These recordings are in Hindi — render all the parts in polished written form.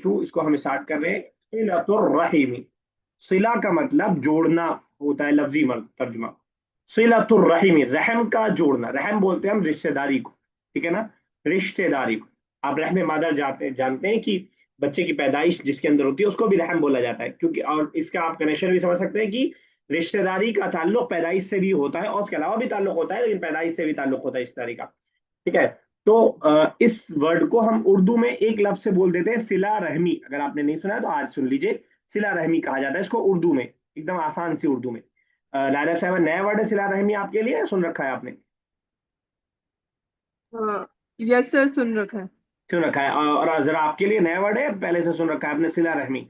32, इसको हम स्टार्ट कर रहे हैं। सिलतुर रहीमी, सिला का मतलब जोड़ना होता है, लफ्जी तर्जुमा। सिलतुर रहीमी, रहम का जोड़ना, रहम बोलते हैं हम रिश्तेदारी को, ठीक है ना, रिश्तेदारी को। आप रहम मादर जानते हैं कि बच्चे की पैदाइश जिसके अंदर होती है उसको भी रहम बोला जाता है, क्योंकि और इसका आप कनेक्शन भी समझ सकते हैं कि रिश्तेदारी का ताल्लुक पैदाइश से भी होता है और उसके अलावा भी ताल्लुक होता है, लेकिन पैदाइश से भी ताल्लुक होता है रिश्तेदारी का, ठीक है। तो इस वर्ड को हम उर्दू में एक लफ्ज से बोल देते हैं सिला रहमी। अगर आपने नहीं सुना है तो आज सुन लीजिए, सिला रहमी कहा जाता है इसको उर्दू में, एकदम आसान सी उर्दू में। लाइदर साहब, नया वर्ड है सिला रहमी आपके लिए, सुन रखा है आपने? हाँ, यस सर, सुन रखा है। सुन रखा है, और जरा आपके लिए नया वर्ड है, पहले से सुन रखा है आपने सिला रहमी?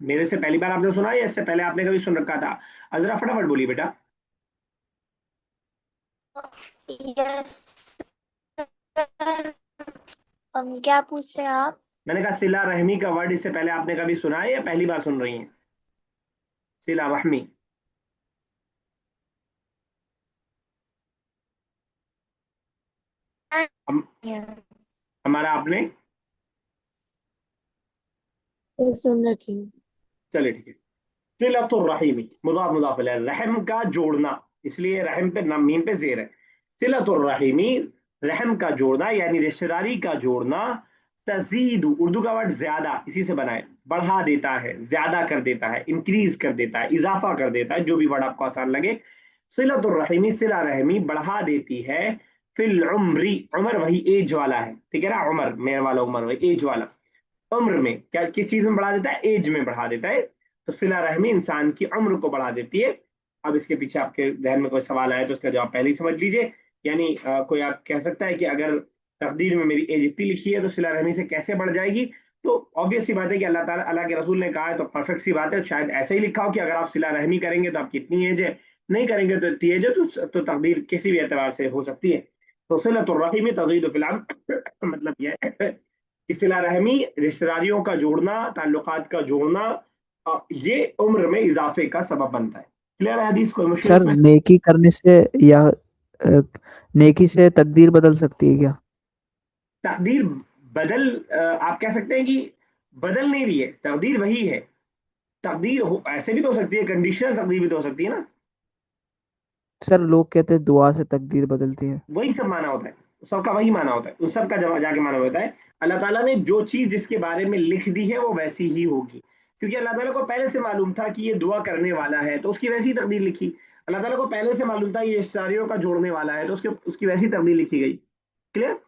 मेरे से पहली बार आपने सुना है या इससे पहले आपने कभी सुन रखा था? जरा फटाफट बोलिए बेटा। Yes sir. क्या पूछ रहे हैं आप? मैंने कहा सिला रहमी का वर्ड इससे पहले आपने कभी सुना है या पहली बार सुन रही हैं? सिला रहमी। हम, हमारा आपने, सुन रखी हूँ। चलिए ठीक है। सिलतुर रहीमी, मुदाफ मुदाफ इलैह, रहम का जोड़ना, इसलिए रहम पे मीम पे जेर है। सिलतुर रहीमी, रहम का जोड़ना यानी रिश्तेदारी का जोड़ना। तजीद, उर्दू का वर्ड ज्यादा, इसी से बना है, बढ़ा देता है, ज्यादा कर देता है, इंक्रीज कर देता है, इजाफा कर देता है, जो भी वर्ड आपको आसान लगे। सिलतुर रहीमी, सिला रहमी बढ़ा देती है। फिल उम्री, उमर वही एज वाला है, ठीक है ना, उमर मेरे वाला, उमर वही एज वाला। उम्र में क्या, किस चीज में बढ़ा देता है? एज में बढ़ा देता है। तो सिला रहमी इंसान की उम्र को बढ़ा देती है। अब इसके पीछे आपके जहन में कोई सवाल आया तो उसका जवाब पहले ही समझ लीजिए। यानी कोई आप कह सकता है कि अगर तकदीर में मेरी एज इतनी लिखी है तो सिला रहमी से कैसे बढ़ जाएगी? तो ऑब्वियस सी बात है कि अल्लाह ताला, अल्लाह के रसूल ने कहा है तो परफेक्ट सी बात है, शायद ऐसे ही लिखा हो कि अगर आप सिला रहमी करेंगे तो आपकी इतनी एज है, नहीं करेंगे तो इतनी एज है, तो तकदीर किसी भी एतबार से हो सकती है। तो सिलतुर रहीमी तगीद फिल अम्र, मतलब यह है कि सिला रहमी रिश्तेदारियों का जोड़ना, ताल्लुकात का जोड़ना, ये उम्र में इजाफे का सबब बनता है। क्लियर है हदीस? कोई मुश्किल सर इसमें? नेकी करने से या नेकी से तकदीर बदल सकती है क्या? तकदीर बदल, आप कह सकते हैं कि बदल नहीं रही है, तकदीर वही है। तकदीर हो ऐसे भी तो हो सकती है, कंडीशनल तकदीर भी तो हो सकती है ना। सर लोग कहते हैं दुआ से तकदीर बदलती है। वही सब माना होता है, सबका वही माना होता है, उन सबका जमा जाके माना होता है। अल्लाह ताला ने जो चीज जिसके बारे में लिख दी है वो वैसी ही होगी, क्योंकि अल्लाह ताला को पहले से मालूम था कि ये दुआ करने वाला है तो उसकी वैसी ही तकदीर लिखी। अल्लाह ताला को पहले से मालूम था ये रिश्तेदारियों का जोड़ने वाला है तो उसके उसकी वैसी तकदीर लिखी गई। क्लियर?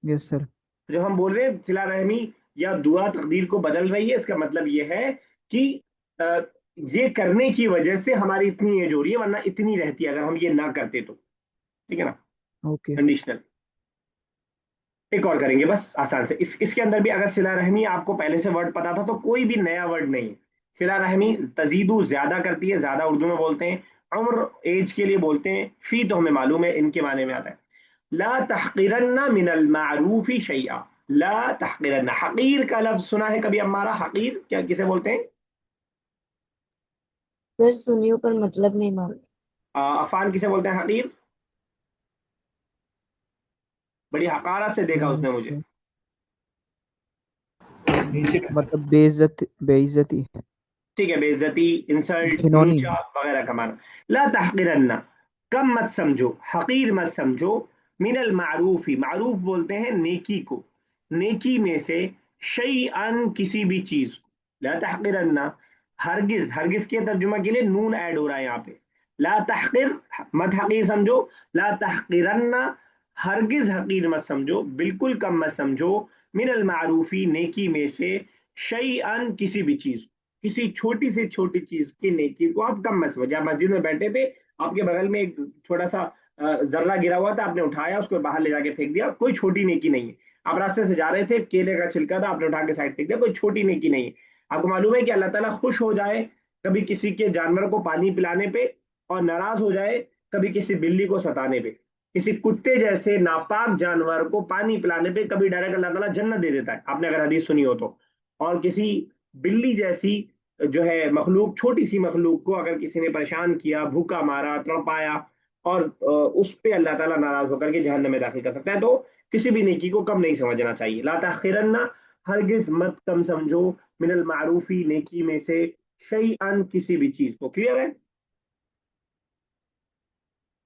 Yes sir. जब हम बोल रहे हैं सिला रहमी या दुआ तकदीर को बदल रही है, इसका मतलब ये है कि अ, ये करने की वजह से हमारी इतनी एज हो रही है, वरना इतनी रहती है अगर हम ये ना करते तो, ठीक है ना, ओके। कंडीशनल। एक और करेंगे बस आसान से, इसके अंदर भी अगर सिला रहमी आपको पहले से वर्ड पता था तो कोई भी नया वर्ड नहीं है। सिला रहमी तजीदु ज्यादा करती है, ज्यादा उर्दू में बोलते हैं, उम्र एज के लिए बोलते हैं, फी तो हमें मालूम है इनके माने में आता है। ला तहकीरन्ना मिनल मारूफी शैया, ला तहकीरन्ना, हकीर का लफ्ज सुना है कभी हमारा? हकीर क्या किसे बोलते हैं? फिर सुनियो पर मतलब नहीं मालूम। अफान किसे बोलते हैं हकीर? बड़ी हकारत से देखा उसने मुझे। सर, मतलब बेइज्जत बेइज्जती। ठीक है, बेइज्जती, इंसल्ट, घिनौनी। नीचा वगैरह का माना। ला तहकिरन्ना, कम मत समझो, हकीर मत समझो। मिनल मारूफी, मारूफ बोलते हैं नेकी को, नेकी में से, शैअन किसी भी चीज को। ला तहकिरन्ना, हरगिज, हरगिज के तर्जुमा के लिए नून ऐड हो रहा है यहाँ पे। ला तहकिर, मत हकीर समझो। ला तहकिरन्ना, हरगिज हकीर मत समझो, बिल्कुल कम मत समझो। मिनल मारूफी, नेकी में से, शैअन किसी भी चीज, किसी छोटी से छोटी चीज की नेकी को आप कम मत समझिए। आप मस्जिद में बैठे थे, आपके बगल में एक छोटा सा जर्रा गिरा हुआ था, आपने उठाया उसको बाहर ले जाके फेंक दिया, कोई छोटी नेकी नहीं है। आप रास्ते से जा रहे थे, केले का छिलका था, आपने उठा के साइड फेंक दिया, कोई छोटी नेकी नहीं है। आपको मालूम है कि अल्लाह ताला खुश हो जाए कभी किसी के जानवर को पानी पिलाने पे, और नाराज हो जाए कभी किसी बिल्ली को सताने पे। किसी कुत्ते जैसे नापाक जानवर को पानी पिलाने पे कभी डायरेक्ट अल्लाह ताला जन्नत दे देता है, आपने अगर हदीस सुनी हो तो। और किसी बिल्ली जैसी जो है मखलूक, छोटी सी मखलूक को अगर किसी ने परेशान किया, भूखा मारा, तड़पाया, और उस पे अल्लाह ताला नाराज होकर के जहन्नम में दाखिल कर सकता है। तो किसी भी नेकी को कम नहीं समझना चाहिए। ला तहक़िरन्ना, हरगिज मत कम समझो, मिनल मारूफी, नेकी में से, शैअन, किसी भी चीज को। क्लियर है?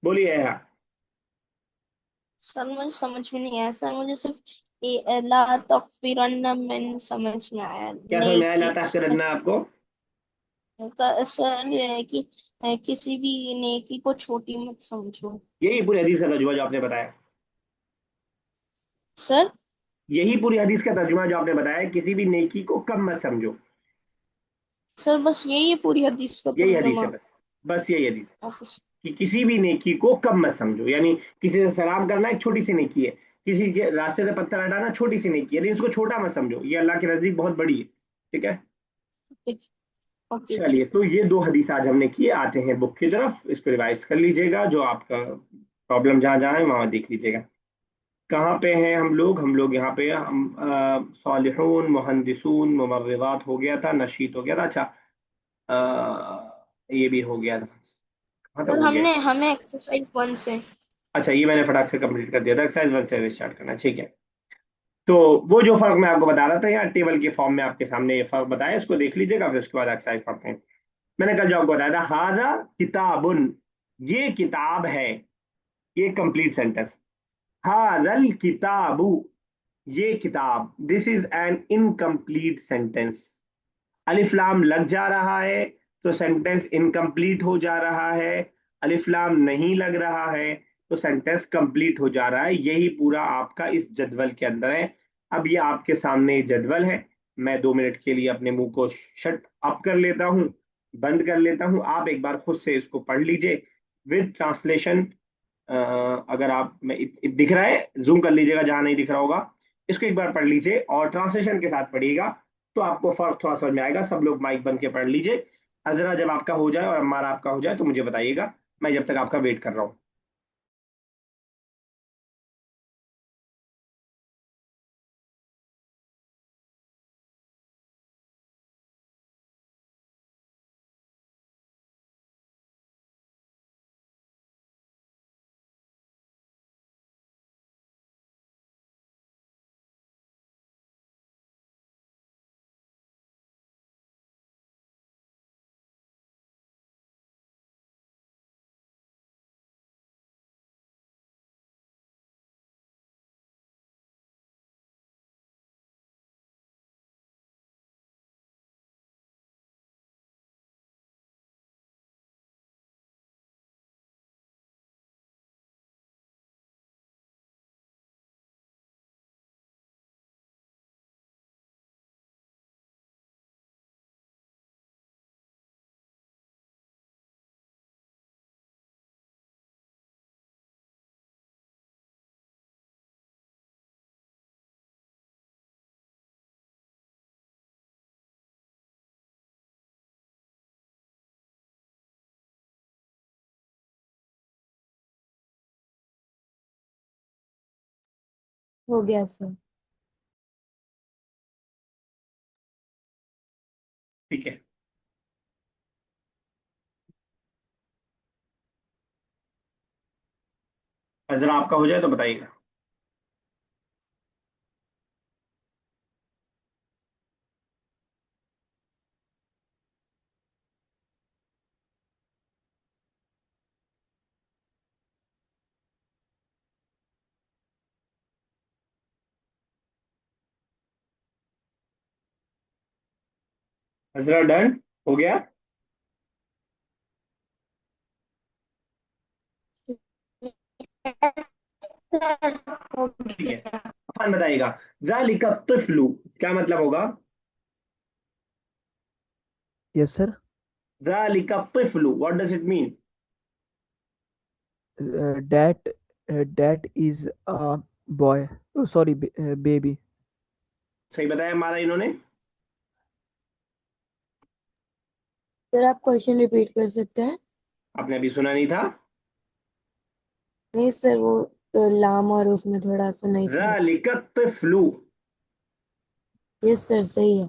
बोलिए है। सर मुझे समझ में नहीं आया सर, मुझे सिर्फ ला तगफिरन्न मिन समझ में आया। क्या समझ में आया ला नेकी तहक़िरन्ना आपको? सर ये है कि किसी भी नेकी को छोटी मत समझो। यही पूरी हदीस का तर्जुमा जो आपने बताया। सर यही पूरी हदीस का तर्जुमा जो आपने बताया, किसी भी नेकी को कम मत समझो। सर बस यही है पूरी हदीस का यही हदीस है, तर्जुमा। बस बस यही हदीस है ऑफिस। कि किसी भी नेकी को कम मत समझो। यानी किसी से सलाम करना एक छोटी सी नेकी है, किसी के रास्ते से पत्थर हटाना छोटी सी नेकी है, लेकिन उसको छोटा मत समझो, ये अल्लाह के नजदीक बहुत बड़ी है। ठीक है? ओके चलिए, ठीक। तो ये दो हदीस आज हमने किए। आते हैं बुक की तरफ, इसको रिवाइज कर लीजिएगा, जो आपका प्रॉब्लम जहाँ जहाँ है वहां देख लीजिएगा। कहाँ पे हैं हम लोग? हम लोग यहाँ पे हम सालिहून, मुहंदिसून, मुमर्रिदात हो गया था, नशीत हो गया था। अच्छा, ये भी हो गया था। कहाँ तक सर हो गया? हमने हमें एक्सरसाइज 1 से। अच्छा, ये मैंने फटाक से कंप्लीट कर दिया था। एक्सरसाइज 1 से स्टार्ट करना, ठीक है। तो वो जो फर्क मैं आपको बता रहा था, यहाँ टेबल के फॉर्म में आपके सामने ये फर्क बताया, इसको देख लीजिएगा, फिर उसके बाद एक्सरसाइज पढ़ते हैं। मैंने कल जो आपको बताया था, हाजा किताबुन, ये किताब है, ये कंप्लीट सेंटेंस। हाजल किताबु, ये किताब, this is an incomplete sentence. अलिफ लाम लग जा रहा है तो सेंटेंस इनकम्प्लीट हो जा रहा है, अलिफ लाम नहीं लग रहा है तो सेंटेंस कंप्लीट हो जा रहा है। यही पूरा आपका इस जदवल के अंदर है। अब ये आपके सामने ये जदवल है। मैं 2 मिनट के लिए अपने मुंह को शट अप कर लेता हूँ, बंद कर लेता हूँ। आप एक बार खुद से इसको पढ़ लीजिए विद ट्रांसलेशन। अगर आप में दिख रहा है, जूम कर लीजिएगा जहां नहीं दिख रहा होगा। इसको एक बार पढ़ लीजिए और ट्रांसलेशन के साथ पढ़िएगा, तो आपको फर्क थोड़ा समझ में आएगा। सब लोग माइक बंद के पढ़ लीजिए। अजरा जब आपका हो जाए और अम्मार आपका हो जाए तो मुझे बताइएगा, मैं जब तक आपका वेट कर रहा हूँ। हो गया सर। ठीक है, अजरा आपका हो जाए तो बताइएगा। अजरा डन हो गया? हो ठीक है, गया। अफान बताइएगा, जालिका तिफ्लु क्या मतलब होगा? Yes sir. जालिका तिफ्लु, what does it mean? That that is a boy, sorry baby. सही बताया हमारा इन्होंने। सर आप क्वेश्चन रिपीट कर सकते हैं? आपने अभी सुना नहीं था? नहीं सर, वो लाम और उसमें थोड़ा सा नहीं सुना। जालिका तिफ्लु। यस सर सही है।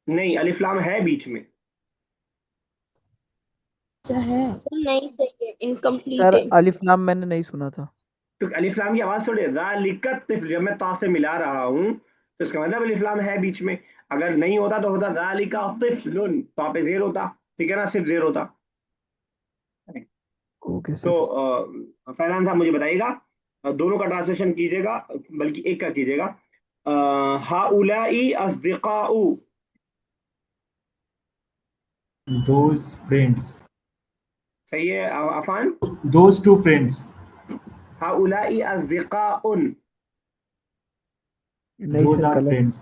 नहीं, अलिफ लाम है बीच में। सर नहीं सही है, इनकम्प्लीट सर है। अलिफ लाम मैंने नहीं सुना था। तो अलिफ लाम की आवाज थोड़ी ज़ालिकत तिफ्ल, जब मैं ता से मिला रहा हूँ तो इसका मतलब अलिफ लाम है बीच में। अगर नहीं होता तो होता ज़ालिका तिफ्लुन, तो आप पे जेर होता, ठीक है ना, सिर्फ जेर होता। ओके तो सर। फैजान साहब मुझे बताइएगा, दोनों का ट्रांसलेशन कीजिएगा, बल्कि एक का कीजिएगा। हाउलाई अस्दिकाउ। Those friends. सही है अफान? Those two friends. हाउलाई अस्दिकाउन। नहीं Those सर, are गलत। friends.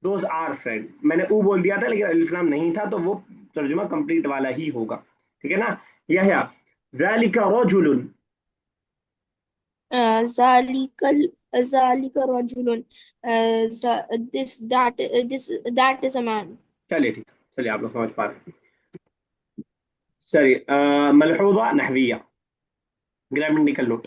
दोज आर फ्रेंड, मैंने ऊ बोल दिया था लेकिन अलिफ लाम नहीं था, तो वो तर्जुमा कंप्लीट वाला ही होगा, ठीक है ना। यह ज़ालिका रजुलुन। ज़ालिकल ज़ालिका रजुलन, this that is a man. चलिए ठीक है, चलिए आप लोग समझ पा रहे हैं। चलिए मलहूजा नहविया, grammatical note.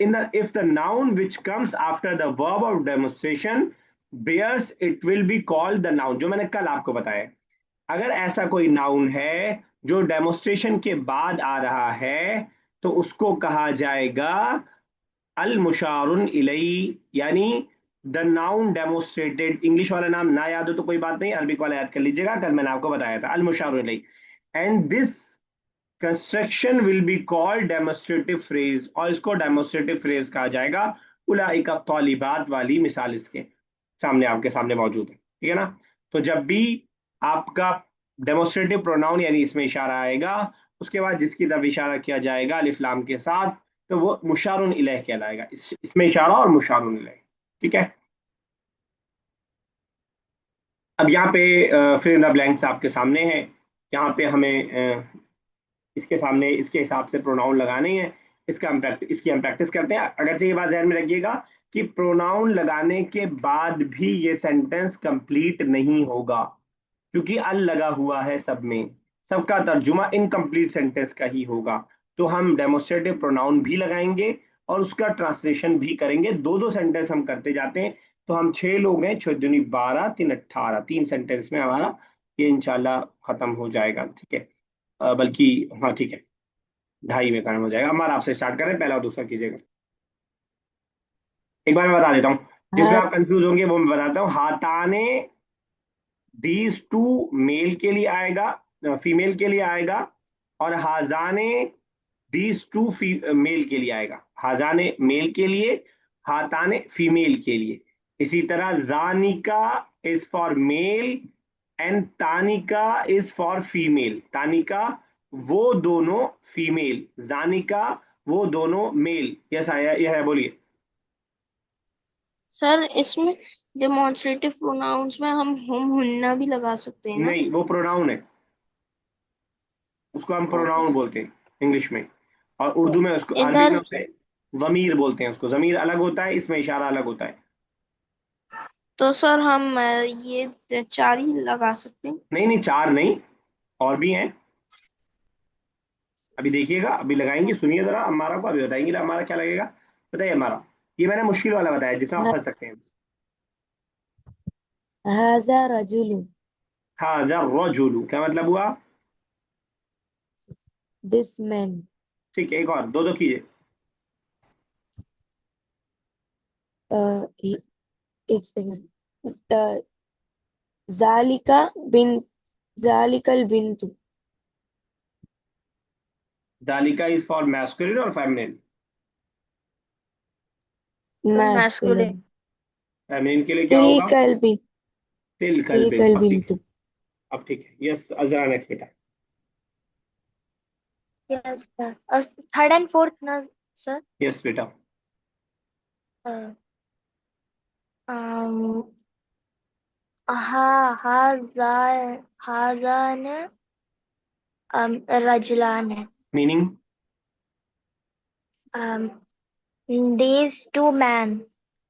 in if the noun which comes after the verb of demonstration bears, it will be called the noun, जो मैंने कल आपको बताया। अगर ऐसा कोई नाउन है जो डेमोस्ट्रेशन के बाद आ रहा है तो उसको कहा जाएगा अल मुशारुन इलई, यानी द नाउन डेमोस्ट्रेटेड। इंग्लिश वाला नाम ना याद हो तो कोई बात नहीं, अरबिक वाला याद कर लीजिएगा, कल मैंने आपको बताया था अल मुशारुन इलई। And this construction will be called demonstrative phrase, और इसको डेमोस्ट्रेटिव फ्रेज कहा जाएगा। उलाइका तौलिबात वाली मिसाल इसके सामने आपके सामने मौजूद है, ठीक है ना। तो जब भी आपका डेमोस्ट्रेटिव प्रोनाउन यानी इसमें इशारा आएगा, उसके बाद जिसकी तरफ इशारा किया जाएगा अलिफ लाम के साथ, तो वो मुशारुन इलैह कहलाएगा। इसमें इशारा और मुशारुन इलैह, ठीक है। अब यहाँ पे फिर इन द ब्लैंक्स आपके सामने है। यहाँ पे हमें इसके सामने इसके हिसाब से प्रोनाउन लगाने हैं। इसकी हम प्रैक्टिस करते हैं। अगरचे ये बात ध्यान में रखिएगा कि प्रोनाउन लगाने के बाद भी ये सेंटेंस कंप्लीट नहीं होगा, क्योंकि अल लगा हुआ है सब में, सबका तर्जुमा इनकम्प्लीट सेंटेंस का ही होगा। तो हम डेमोस्ट्रेटिव प्रोनाउन भी लगाएंगे और उसका ट्रांसलेशन भी करेंगे, दो दो सेंटेंस हम करते जाते हैं। तो हम 6 लोग हैं, 6 दूनी 12, 3 18, 3 सेंटेंस में हमारा ये इंशाल्लाह खत्म हो जाएगा, ठीक है। बल्कि हाँ ठीक है, 2.5 में खत्म हो जाएगा। हमारा आपसे स्टार्ट करें, पहला और दूसरा कीजिएगा। एक बार मैं बता देता हूँ, जिसमें आप कंफ्यूज होंगे वो मैं बताता हूँ। हाथाने, दीज टू मेल के लिए आएगा, फीमेल के लिए आएगा। और हाजाने, दीज टू मेल के लिए आएगा। हाजाने मेल के लिए, हाथाने फीमेल के लिए। इसी तरह जानिका इज फॉर मेल एंड तानिका इज फॉर फीमेल। तानिका वो दोनों फीमेल, जानिका वो दोनों मेल। यस आया, यह है, बोलिए। सर इसमें डेमोन्स्ट्रेटिव प्रोनाउंस में हम हुन्ना भी लगा सकते हैं ना? नहीं, वो प्रोनाउन है, उसको हम ओके प्रोनाउन सर। बोलते हैं इंग्लिश में। और उर्दू में उसको, अरबी इधर में उसे जमीर बोलते हैं। उसको जमीर अलग होता है, इसमें इशारा अलग होता है। तो सर हम ये 4 ही लगा सकते हैं। नहीं नहीं, 4 नहीं, और भी हैं। अभी देखिएगा, अभी लगाएंगे, सुनिए जरा हमारा को, अभी बताएंगे हमारा क्या लगेगा। बताइए हमारा, ये मैंने मुश्किल वाला बताया जिसमें आप फंस सकते हैं। हाजा रजुलु, हाँ जा रजुलु क्या मतलब हुआ? This man. ठीक है, एक और, दो दो कीजिए। एक सेकंड। जालिका बिन जालिकल बिंतु, दालिका इज फॉर मैस्कुलिन और feminine? Sir masculine. Masculine. Feminine के लिए क्या होगा? तिलकल बिन तिल कल बिन। तिलकल अब ठीक है, बिंतु। अब ठीक है। यस अजरा, नेक्स्ट बेटा। Yes sir, third and fourth ना सर? यस बेटा। हा हाजा हाजान रजलान है। मीनिंग? these two men,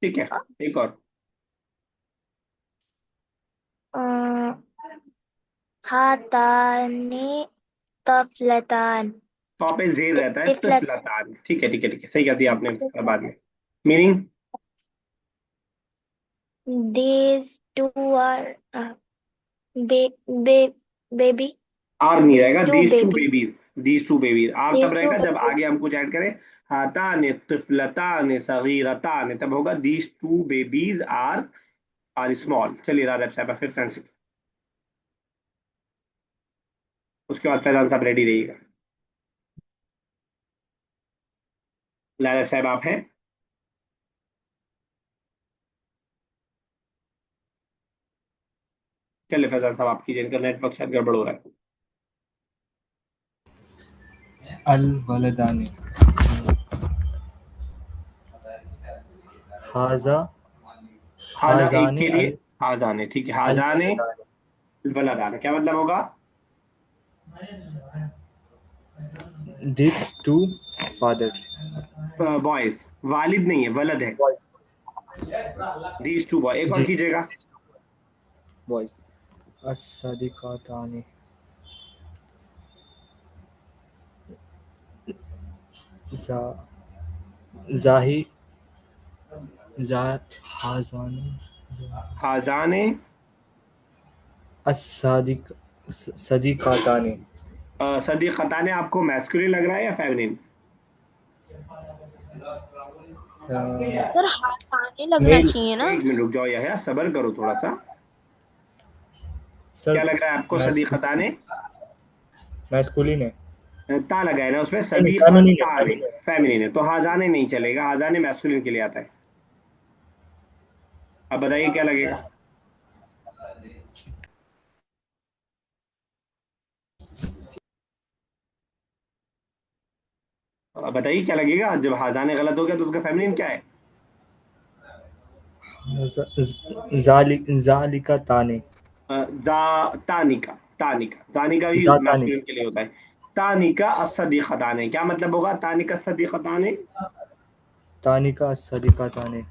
ठीक है, एक और। हातानी तफलतान तो पे जेर रहता है, तिफलत तिफलतान। ठीक है ठीक है ठीक है, सही कह दिया आपने बाद में। मीनिंग? these two are बे, बे, baby आर नहीं रहेगा, These two these two babies. Babies, these two babies. Are These तब two रहेगा जब babies. आगे हम कुछ ऐड करें, हाताने तिफलताने सगीरताने, तब होगा these two babies are small. चलिए राजा साहब फिफ्थ एंड सिक्स, उसके बाद फैजान साहब रेडी रहिएगा। लाला साहब आप हैं? चलिए फैजान साहब आप कीजिए, इनका नेटवर्क शायद गड़बड़ हो रहा है। अल वलदानी हाजा हाजा एक हाजानी के लिए, अल हाजाने, ठीक है, अल हाजाने वलदानी वलदाने क्या मतलब होगा? दिस टू फादर बॉयज, वालिद नहीं है, वलद है। दीज टू बॉय, एक और जी कीजिएगा। बॉयज अस्सदिकातानी जा जाही जा हाजानी हाजाने अस्सदिक सदिकातानी सदीकताने आपको मैस्कुलिन लग रहा है या फेमिनिन? सर हाथ आने लगना मेल चाहिए ना। एक मिनट रुक जाओ, यह सबर करो थोड़ा सा। सर क्या लग रहा है आपको? सदीकताने मैस्कुलिन है। ता लगा है ना उसमें, नहीं नहीं फेमिनिन है सदीकताने फेमिनिन है फेमिनिन है, तो हाजाने नहीं चलेगा, हाजाने मैस्कुलिन के लिए आता है। अब बताइए क्या लगेगा? अब बताइए क्या लगेगा जब हाजाने गलत हो गया तो उसका फेमिनिन क्या है? जालिका ताने तानिका, तानिका, तानिका भी जातानी मैस्कुलिन के लिए होता है। तानिका असदीकताने क्या मतलब होगा? तानिका सदीकताने तानिका अस्सदिकातानी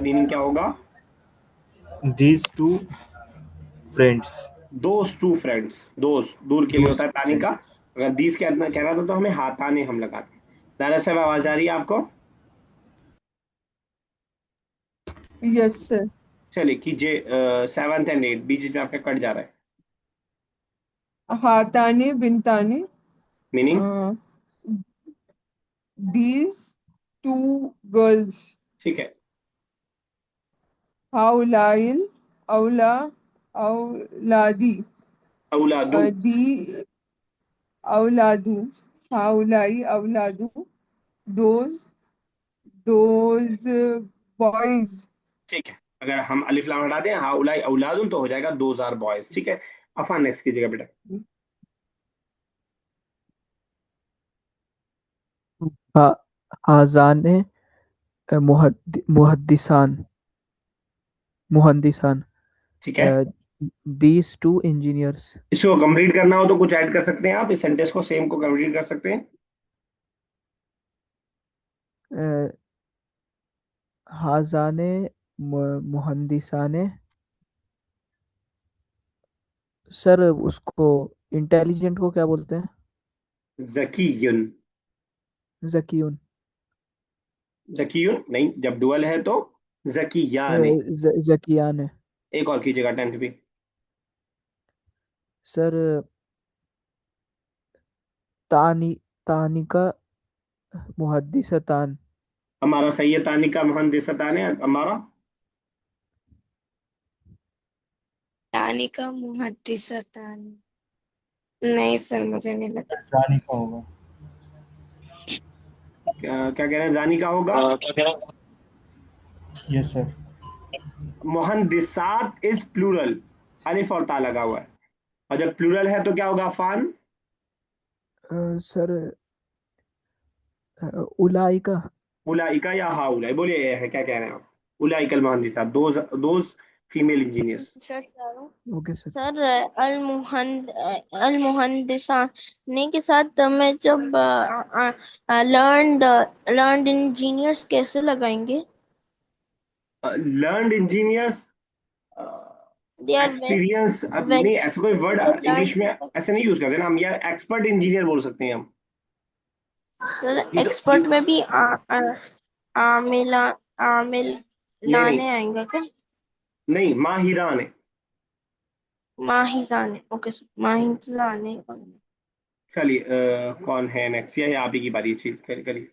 मीनिंग क्या होगा? दीज टू फ्रेंड्स दोस्त टू फ्रेंड्स, दोस्त दूर के लिए होता दोस्त है टू तानी का। फ्रेंड्स अगर दीस कहना था तो हमें हाथाने हम लगाते हैं। दादा साहब आवाज आ रही है आपको? Yes, sir. चलिए कीजिए, सेवंथ एंड एट बीच बीच में आपका कट जा रहा है। हाताने बिनताने, meaning? uh, these two girls, ठीक है। haulail, aula, auladi, औलादू, the auladu, haulai, auladu, those boys. ठीक है। अगर हम अलिफ लाम हटा दें, हाँ उलाई औलादुन, तो हो जाएगा दोज आर बॉयज। ठीक है, अफान नेक्स्ट कीजिएगा बेटा। हा, हाजाने मुहद्दिसान मुहंदिसान ठीक है, दीज टू इंजीनियर्स इसको कंप्लीट करना हो तो कुछ ऐड कर सकते हैं आप, इस सेंटेंस को सेम को कंप्लीट कर सकते हैं। हाजाने मुहंदिसाने सर उसको इंटेलिजेंट को क्या बोलते हैं? जकीयुन, जकीउन जकीयुन नहीं, जब डुअल है तो जकीयान। जकियान है एक और कीजिएगा टेंथ भी। सर। तानी तानिका मुहद्दिसतान हमारा सही है, तानिका मुहंदिसतान है हमारा। तानिका मुहद्दिसतान। नहीं सर, मुझे नहीं लगता। जानी का होगा। क्या कह रहे हैं? जानी का होगा। Yes sir. मुहंदिसात इज प्लूरल, अलिफ और ता लगा हुआ है, और जब प्लूरल है तो क्या होगा फान? सर उलाइका उलाइका या हा उलाई, बोलिए ये है क्या कह रहे हैं आप? उलाइकल मुहंदिसात, those those female engineers. Sir sir okay sir. Sir अल मुहंदिसाने के साथ मैं जब लर्नड लर्नड इंजीनियर्स कैसे लगाएंगे? Learned engineers, they are experience, very नहीं ऐसा कोई वर्ड लर्न। इंग्लिश में ऐसे नहीं यूज करते ना हम, या एक्सपर्ट इंजीनियर बोल सकते हैं हम। सर ये तो ये, एक्सपर्ट में भी आमिल आमिल नहीं नहीं लाने आएंगे क्या? नहीं, माहिरान है। माहिजाने, ओके सर, माहिजाने। चलिए कौन है नेक्स्ट? ये आप ही की बारी, चीज करिए।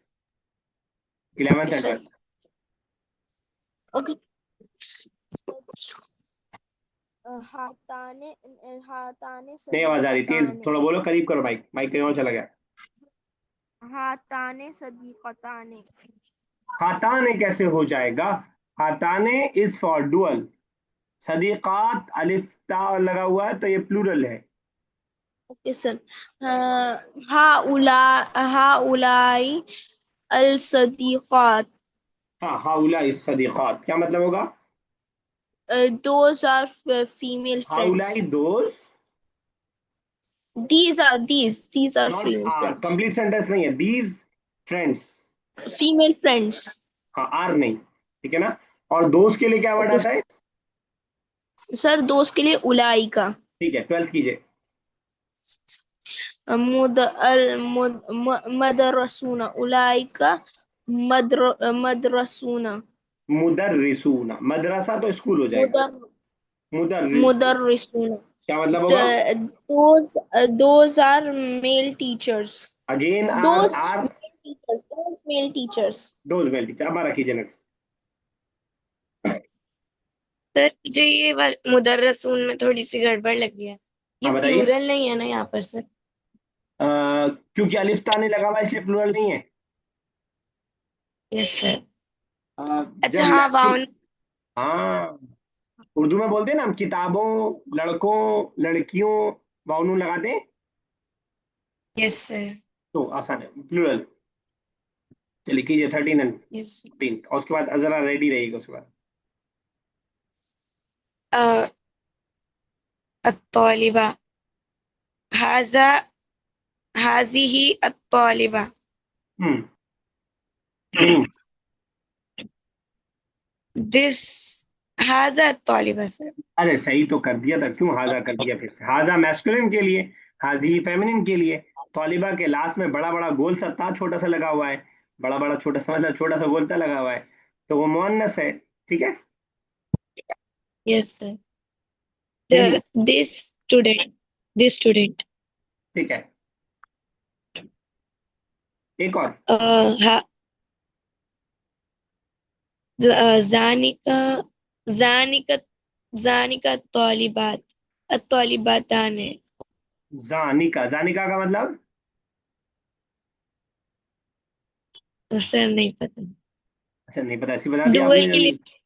11th okay and sir, 12th। Okay. हाताने, हाताने नहीं आवाज आ रही, तेज सदीकताने, थोड़ा बोलो, करीब करो माइक, माइक कहीं और चला गया। हाताने सदीकताने। हाताने कैसे हो जाएगा? हाताने इज फॉर डुअल, सदीकात अलिफ ता लगा हुआ है तो ये प्लूरल है। Okay sir. हाउला, हाउलाई अल सदीकात। हाँ, हाउला इज सदीकात क्या मतलब होगा? Those are female हाउलाई friends. दोस्त, These are not female are, friends. Complete sentence नहीं है, दीज फ्रेंड्स। Female friends. हाँ, आर नहीं, ठीक है ना। और दोस्त के लिए क्या वर्ड ओके आता है? सर, दोस्त के लिए उलाई का। ठीक है, 12th कीजिए। मदरसूना, उलाई का मदरसूना। मुदर्रिसूना, मदरसा तो स्कूल हो जाएगा। मुदर मुदर्रिसूना मुदर्रिसूना। क्या मतलब होगा? Those are male teachers. Again are Those are, male teachers. Those male teachers. Those well teacher. अब हमारा कीजिए नेक्स्ट। सर मुझे ये मुदर्रसून में थोड़ी सी गड़बड़ लगी है। ये हाँ बताइए। प्लूरल नहीं है ना यहाँ पर सर? क्योंकि अलिफ ता नहीं लगा हुआ इसलिए प्लूरल नहीं है। Yes sir. अ, अच्छा जब हाँ, मैक्सिम, वाउन। हाँ, उर्दू में बोलते हैं ना हम, किताबों, लड़कों, लड़कियों, वाउन लगाते हैं यस सर। तो आसान है, प्लूरल। चलिए कीजिए 13 एंड यस। 14, और उसके बाद जरा रेडी रहिएगा उसके बाद। अत्तौलिबा, हाजा, हाजिही अत्तौलिबा। हम्म, मीन, दिस, हाजा अत्तौलिबा सर। अरे सही तो कर दिया था, क्यों हाजा कर दिया फिर से? हाजा मैस्कुलिन के लिए, हाजी फेमिनिन के लिए। तौलिबा के लास्ट में बड़ा बड़ा गोल सा ता छोटा सा लगा हुआ है, बड़ा बड़ा छोटा सा मतलब छोटा सा गोल ता लगा हुआ है, तो वो मुअन्नस है, ठीक है। Yes sir. चलिए, दिस स्टूडेंट, दिस स्टूडेंट। ठीक है, एक और। जानिका, जानिका, जानिका तौलिबात, अत्तौलिबातान। जानिका, जानिका का मतलब? तो सर नहीं पता। अच्छा नहीं पता, ऐसी बता दिया डुअल आपने के लिए, जल्दी।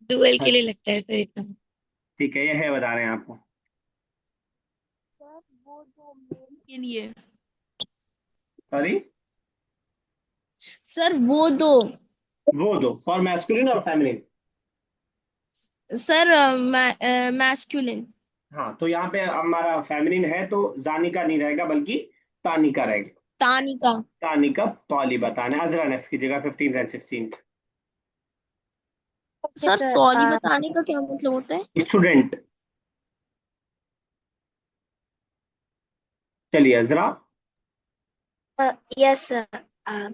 डुअल हाँ, के लिए लगता है सर इतना। ठीक है, ये है, बता रहे हैं आपको। सर वो दो मेल के लिए। सॉरी, सर वो दो। वो दो फॉर मैस्कुलिन और फेमिनिन। Sir masculine. हाँ, तो यहाँ पे हमारा फेमिनिन है तो जानिका नहीं रहेगा बल्कि तानिका रहेगा। तानिका। तानिका तौलिबतान। अजरा नेक्स्ट कीजिएगा 15 एंड 16। Okay, sir sir. तौली बताने का क्या मतलब होता है? स्टूडेंट। चलिए अजरा। Yes, sir. Uh,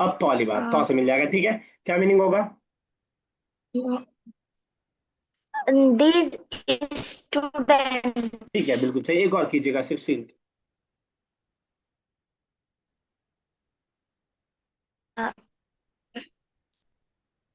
अब तौलिबात तो से मिल जाएगा, ठीक है। क्या मीनिंग होगा? These students ठीक है, बिल्कुल सही। एक और कीजिएगा 16।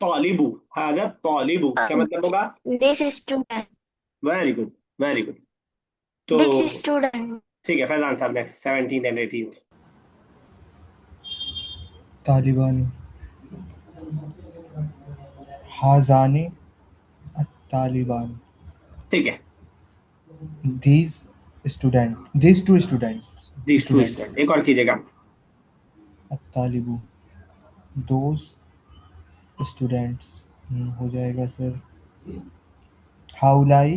तौलिबू, हाजा तौलिबू क्या मतलब होगा? this student very good, very good. तो this student ठीक है, फैजान साहब नेक्स्ट 17 एंड 18। तालिबानी, हाजानी तालिबान। ठीक है, these these two this two students, student. एक और कीजिएगा। तालिबू, those students। हो जाएगा सर, हाउलाई,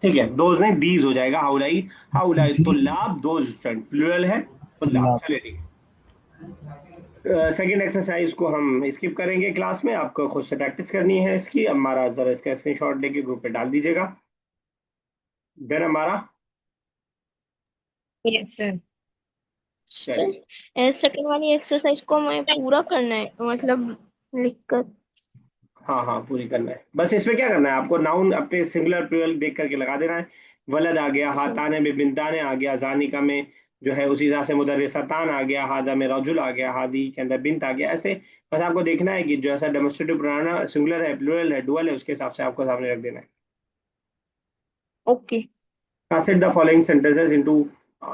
ठीक है, दोज नहीं दीज हो जाएगा, हाउलाई, हाउलाई these तुल्लाब, दोज स्टूडेंट, प्लूरल है तुल्लाब। तुल्लाब। चलिए ठीक है। सेकेंड एक्सरसाइज को हम स्किप करेंगे, क्लास में आपको खुद से प्रैक्टिस करनी है इसकी। हमारा जरा इसका स्क्रीनशॉट लेके ग्रुप पे डाल दीजिएगा। डन हमारा? Yes sir. चलिए, सेकंड वाली एक्सरसाइज को हमें पूरा करना है, मतलब लिखकर। हाँ हाँ पूरी करना है। बस इसमें क्या करना है, आपको नाउन अपने सिंगुलर प्लूरल देख करके लगा देना है। वलद आ गया, सर हाताने में बिनताने आ गया, जानिका में जो है उसी हिसाब से मुदर्रिसतान आ गया, हादा में रजुल आ गया, हादी के अंदर बिंत आ गया, ऐसे। बस आपको देखना है कि जो ऐसा डेमोन्स्ट्रेटिव प्रोनाउन सिंगुलर है, प्लूरल है, डुअल है, उसके हिसाब से आपको सामने रख देना है। Okay. Translate the following sentences into,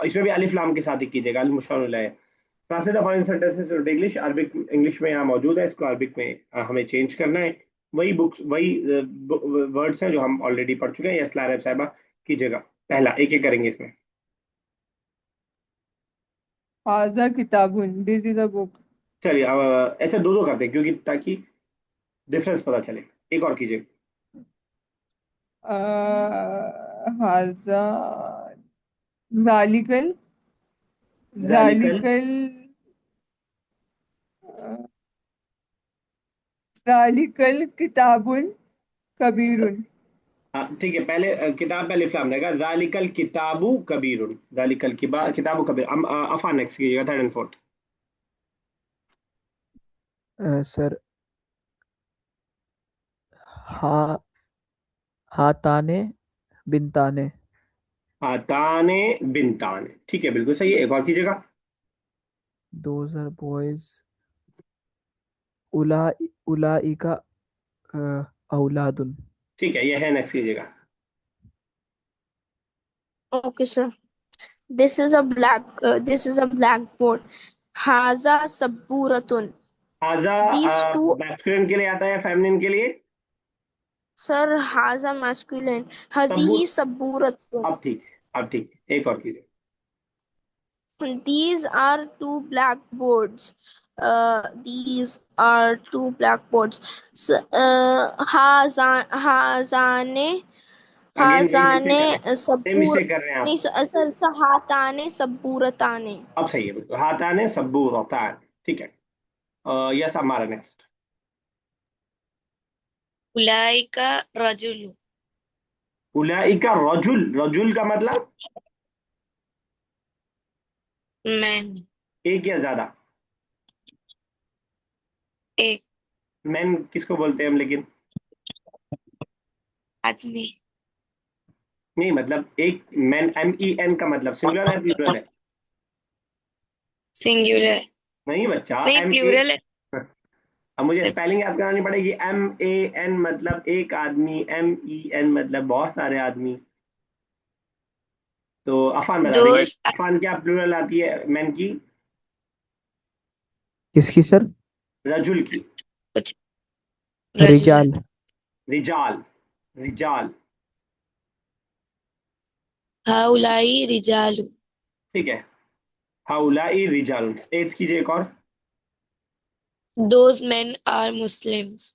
इसमें भी अलिफ लाम के साथ ही कीजिएगा, अल मुश्तमिल है। Translate the following sentences into English, Arabic English में यहाँ मौजूद है, इसको अरबिक में हमें चेंज करना है। वही बुक्स, वही वर्ड्स हैं जो हम ऑलरेडी पढ़ चुके हैं। यस लारब साहिबा कीजिएगा। पहला एक एक करेंगे इसमें। हाजा किताबुन, दिस इज अ बुक। चलिए अब ऐसा दो दो करते हैं, क्योंकि ताकि डिफरेंस पता चले। एक और कीजिए। हाजा जालिकल, जालिकल, जालिकल, जालिकल किताबुन कबीरुन। हाँ ठीक है, पहले किताब पे अलिफ लाम रहेगा। जालिकल किताबु कबीरुन, जालिकल किताबु कबीर। अफा नेक्स्ट कीजिएगा, थर्ड एंड फोर्थ। सर हा हाताने बिनताने। हाँ, ताने बिन ताने, ठीक है, बिल्कुल सही है। एक और कीजिएगा। दोज आर बॉयज उला उलाइका औलादुन। ठीक है, ये है, नेक्स्ट कीजिएगा। Okay sir. This is a black board. हाजा सबूरतुन। हाजा दीज टू। मैस्कुलिन के लिए आता है या फेमिनिन के लिए? सर हाजा मैस्कुलिन, सबूर, हजीही सबूरतुन। अब ठीक, अब ठीक, एक और कीजिए। These are two blackboards. These are two blackboards. हाजाने अगेन वही मिस्टेक हाजाने कर रहे हैं, सेम सबूर मिस्टेक कर रहे हैं नहीं आप। सर हाताने सबूरताने। अब सही है, बिल्कुल, हाथाने सबूर होता है। ठीक है, यस हमारा नेक्स्ट। उलाइका रजुल। उलाइका रजुल, रजुल का मतलब मैन। एक या ज्यादा? एक मैन किसको बोलते हैं हम लेकिन? आदमी। नहीं, मतलब एक मैन, MEN का मतलब सिंगुलर है प्लूरल है? सिंगुलर। नहीं बच्चा, नहीं एम ए। प्लूरल है अब मुझे सर। स्पेलिंग याद करानी पड़ेगी। MEN मतलब एक आदमी, MEN मतलब बहुत सारे आदमी। तो अफान बता देंगे, दोस्त अफान क्या प्लूरल आती है मैन की? किसकी सर? रजुल की। कुछ रजुल। रिजाल। रिजाल, रिजाल। हाउलाई रिजालु। ठीक है, हाउलाई रिजाल। एट कीजिए एक और। Those men are Muslims.